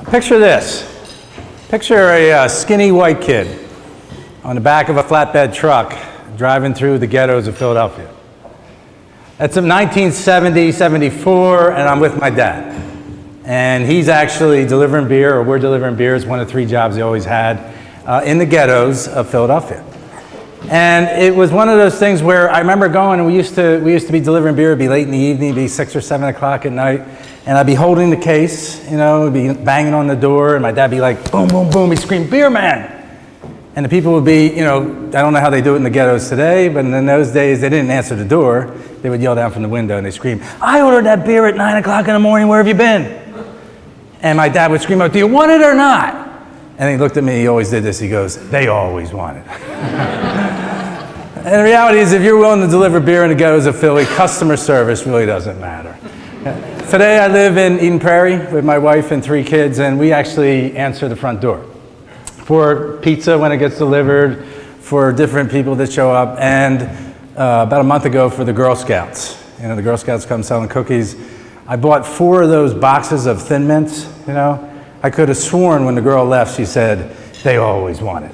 Picture this. Picture a skinny white kid on the back of a flatbed truck driving through the ghettos of Philadelphia. It's 1970, 74, and I'm with my dad. And he's actually delivering beer, or we're delivering beer. It's one of 3 jobs he always had in the ghettos of Philadelphia. And it was one of those things where I remember going, and we used to be delivering beer. It'd be late in the evening, it'd be 6 or 7 o'clock at night, and I'd be holding the case, it'd be banging on the door, and my dad'd be like, boom, boom, boom, he'd scream, "Beer man!" And the people would be, I don't know how they do it in the ghettos today, but in those days, they didn't answer the door. They would yell down from the window, and they'd scream, "I ordered that beer at 9 o'clock in the morning, where have you been?" And my dad would scream out, "Do you want it or not?" And he looked at me, he always did this, he goes, "They always want it." And the reality is, if you're willing to deliver beer in the ghettos of Philly, customer service really doesn't matter. Today I live in Eden Prairie with my wife and 3 kids, and we actually answer the front door for pizza when it gets delivered, for different people that show up, and about a month ago for the Girl Scouts. The Girl Scouts come selling cookies. I bought 4 of those boxes of Thin Mints, I could have sworn when the girl left, she said, "They always want it."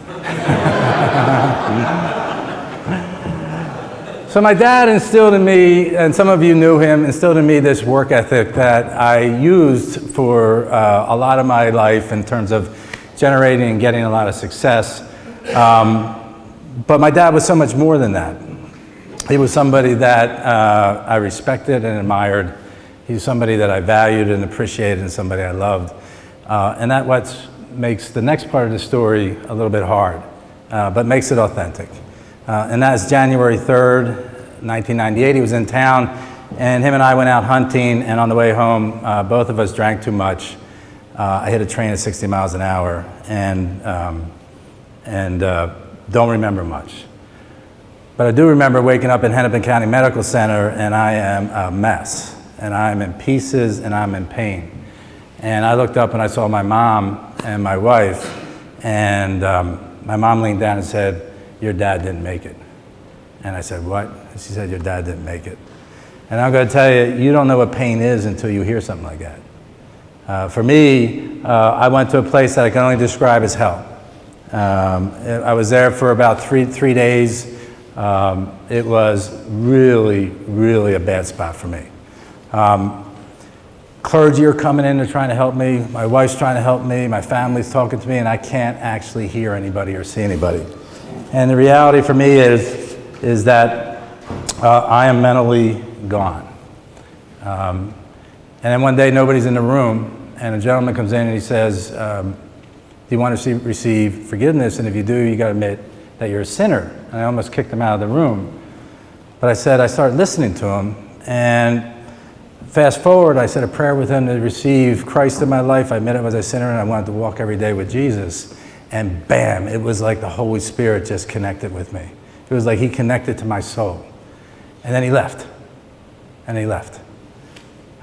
So my dad instilled in me, and some of you knew him, instilled in me this work ethic that I used for a lot of my life in terms of generating and getting a lot of success. But my dad was so much more than that. He was somebody that I respected and admired. He was somebody that I valued and appreciated, and somebody I loved. And that's what makes the next part of the story a little bit hard, but makes it authentic. And that's January 3rd, 1998. He was in town, and him and I went out hunting, and on the way home, both of us drank too much. I hit a train at 60 miles an hour, and don't remember much. But I do remember waking up in Hennepin County Medical Center, and I am a mess, and I'm in pieces, and I'm in pain. And I looked up and I saw my mom and my wife, and my mom leaned down and said, "Your dad didn't make it." And I said, "What?" And she said, "Your dad didn't make it." And I'm going to tell you, you don't know what pain is until you hear something like that. For me, I went to a place that I can only describe as hell. I was there for about three days. It was really, really a bad spot for me. Clergy are coming in and trying to help me. My wife's trying to help me. My family's talking to me, and I can't actually hear anybody or see anybody. And the reality for me is that I am mentally gone. And then one day, nobody's in the room, and a gentleman comes in and he says, "Do you want to receive forgiveness? And if you do, you got to admit that you're a sinner." And I almost kicked him out of the room. But I started listening to him, and fast forward, I said a prayer with him to receive Christ in my life. I admit I was a sinner, and I wanted to walk every day with Jesus. And bam, it was like the Holy Spirit just connected with me. It was like he connected to my soul. And then he left. And he left.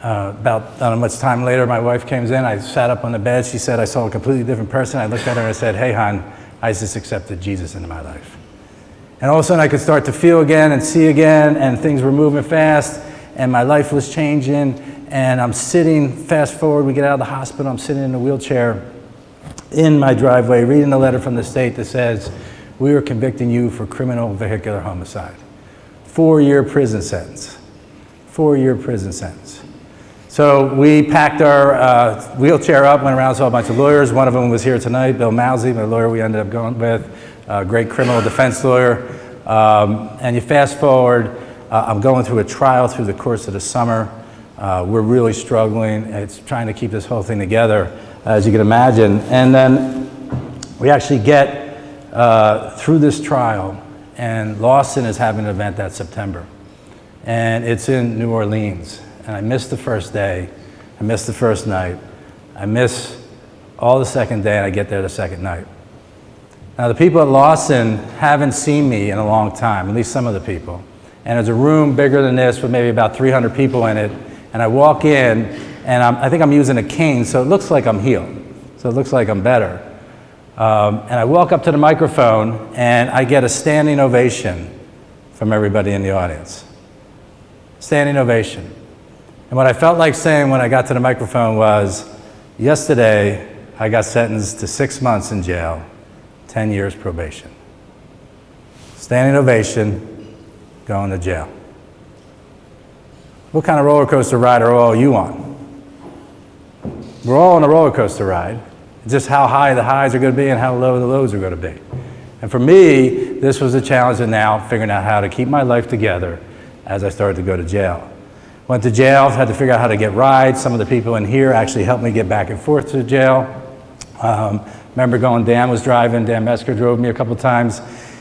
About, I don't know much time later, my wife came in. I sat up on the bed. She said, "I saw a completely different person." I looked at her and I said, "Hey, hon, I just accepted Jesus into my life." And all of a sudden, I could start to feel again and see again, and things were moving fast, and my life was changing. And I'm sitting, fast forward, we get out of the hospital, I'm sitting in a wheelchair in my driveway, reading a letter from the state that says, "We are convicting you for criminal vehicular homicide." 4-year prison sentence. 4-year prison sentence. So we packed our wheelchair up, went around, saw a bunch of lawyers. One of them was here tonight, Bill Mousy, the lawyer we ended up going with, a great criminal defense lawyer. And you fast forward, I'm going through a trial through the course of the summer. We're really struggling. It's trying to keep this whole thing together, as you can imagine. And then we actually get through this trial, and Lawson is having an event that September. And it's in New Orleans. And I missed the first day, I missed the first night, I miss all the second day, and I get there the second night. Now the people at Lawson haven't seen me in a long time, at least some of the people. And there's a room bigger than this with maybe about 300 people in it, and I walk in, and I think I'm using a cane, so it looks like I'm healed. So it looks like I'm better. And I walk up to the microphone, and I get a standing ovation from everybody in the audience. Standing ovation. And what I felt like saying when I got to the microphone was, yesterday I got sentenced to 6 months in jail, 10 years probation. Standing ovation, going to jail. What kind of roller coaster ride are all you on? We're all on a roller coaster ride. It's just how high the highs are going to be and how low the lows are going to be. And for me, this was a challenge in now figuring out how to keep my life together as I started to go to jail. Went to jail, had to figure out how to get rides. Some of the people in here actually helped me get back and forth to jail. Remember going, Dan was driving, Dan Mesker drove me a couple times.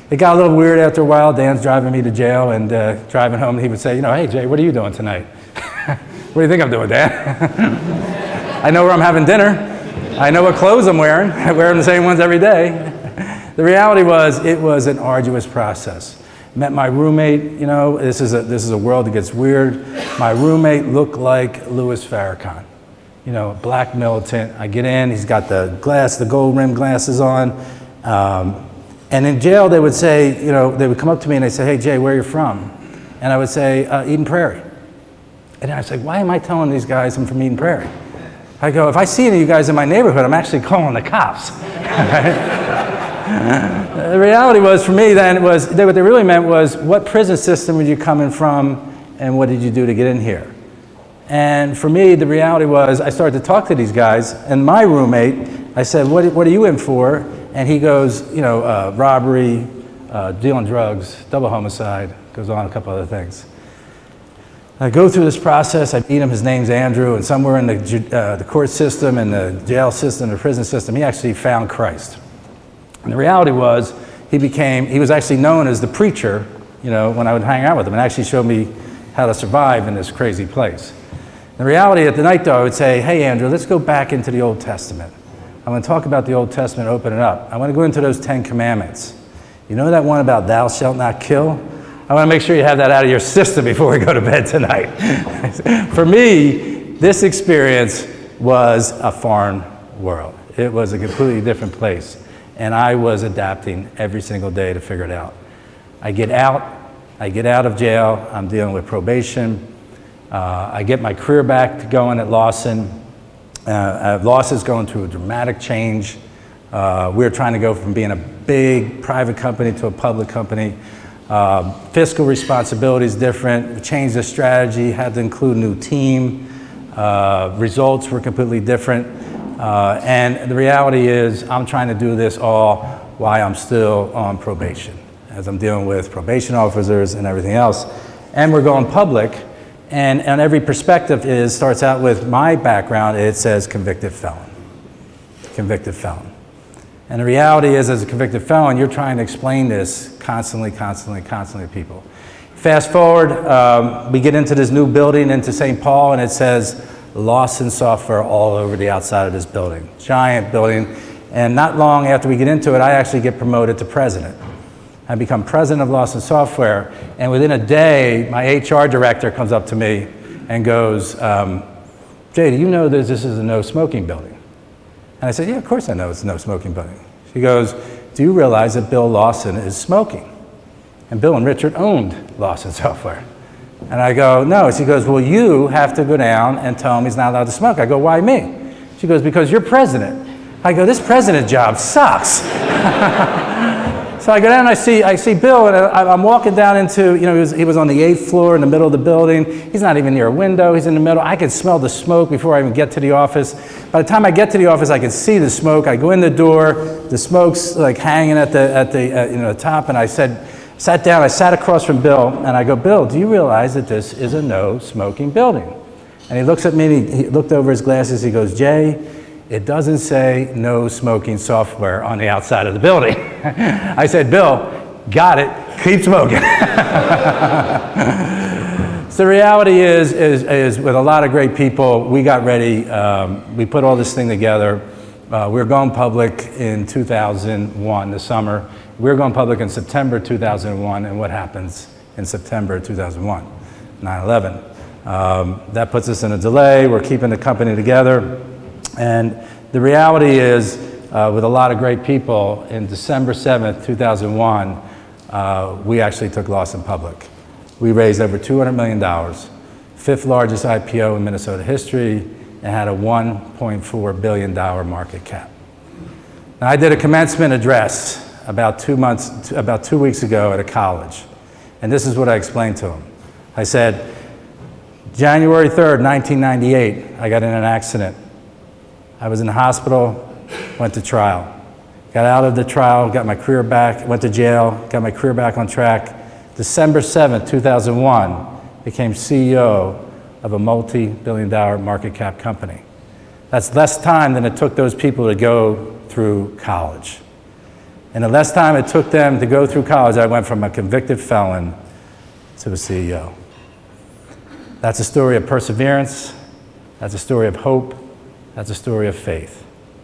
It got a little weird after a while. Dan's driving me to jail and driving home, he would say, hey Jay, what are you doing tonight? What do you think I'm doing, Dan? I know where I'm having dinner. I know what clothes I'm wearing. I wear them the same ones every day. The reality was, it was an arduous process. Met my roommate, this is a world that gets weird. My roommate looked like Louis Farrakhan, black militant. I get in, he's got the gold rimmed glasses on. And in jail, they would say, they would come up to me and they say, hey Jay, where are you from? And I would say, Eden Prairie. And I was like, why am I telling these guys I'm from Eden Prairie? I go, if I see any of you guys in my neighborhood, I'm actually calling the cops. The reality was, for me then, what they really meant was, what prison system were you coming from and what did you do to get in here? And for me, the reality was, I started to talk to these guys, and my roommate, I said, what are you in for? And he goes, robbery, dealing drugs, double homicide, goes on a couple other things. I go through this process, I meet him, his name's Andrew, and somewhere in the court system and the jail system, the prison system, he actually found Christ. And the reality was, he was actually known as the preacher, when I would hang out with him, and actually showed me how to survive in this crazy place. The reality at the night though, I would say, hey Andrew, let's go back into the Old Testament. I want to talk about the Old Testament, open it up. I want to go into those 10 commandments. You know that one about thou shalt not kill? I want to make sure you have that out of your system before we go to bed tonight. For me, this experience was a foreign world. It was a completely different place. And I was adapting every single day to figure it out. I get out of jail, I'm dealing with probation. I get my career back going at Lawson. Lawson's going through a dramatic change. We're trying to go from being a big private company to a public company. Fiscal responsibility is different. We changed the strategy, had to include a new team. Results were completely different. And the reality is, I'm trying to do this all while I'm still on probation, as I'm dealing with probation officers and everything else. And we're going public, and on every perspective starts out with my background, it says convicted felon. Convicted felon. And the reality is, as a convicted felon, you're trying to explain this constantly to people. Fast forward, we get into this new building, into St. Paul, and it says Lawson Software all over the outside of this building. Giant building. And not long after we get into it, I actually get promoted to president. I become president of Lawson Software, and within a day, my HR director comes up to me and goes, Jay, do you know that this is a no smoking building? And I said, yeah, of course I know it's a no smoking building. She goes, do you realize that Bill Lawson is smoking? And Bill and Richard owned Lawson Software. And I go, no. She goes, well, you have to go down and tell him he's not allowed to smoke. I go, why me? She goes, because you're president. I go, this president job sucks. So I go down and I see Bill, and I'm walking down into, he was on the 8th floor in the middle of the building. He's not even near a window, he's in the middle. I could smell the smoke before I even get to the office. By the time I get to the office, I can see the smoke. I go in the door, the smoke's like hanging at the top, and I sat down, I sat across from Bill, and I go, Bill, do you realize that this is a no smoking building? And he looks at me, and he looked over his glasses, he goes, Jay, it doesn't say no smoking software on the outside of the building. I said, Bill, got it, keep smoking. So the reality is with a lot of great people, we got ready, we put all this thing together. We were going public in 2001, the summer. We were going public in September 2001, and what happens in September 2001? 9/11. That puts us in a delay. We're keeping the company together. And the reality is, with a lot of great people, in December 7th, 2001, we actually took Lawson public. We raised over $200 million, 5th largest IPO in Minnesota history, and had a $1.4 billion market cap. Now, I did a commencement address about 2 weeks ago at a college, and this is what I explained to them. I said, January 3rd, 1998, I got in an accident. I was in the hospital, went to trial. Got out of the trial, got my career back, went to jail, got my career back on track. December 7th, 2001, became CEO of a multi-billion-dollar market cap company. That's less time than it took those people to go through college. And the less time it took them to go through college, I went from a convicted felon to a CEO. That's a story of perseverance. That's a story of hope. That's a story of faith.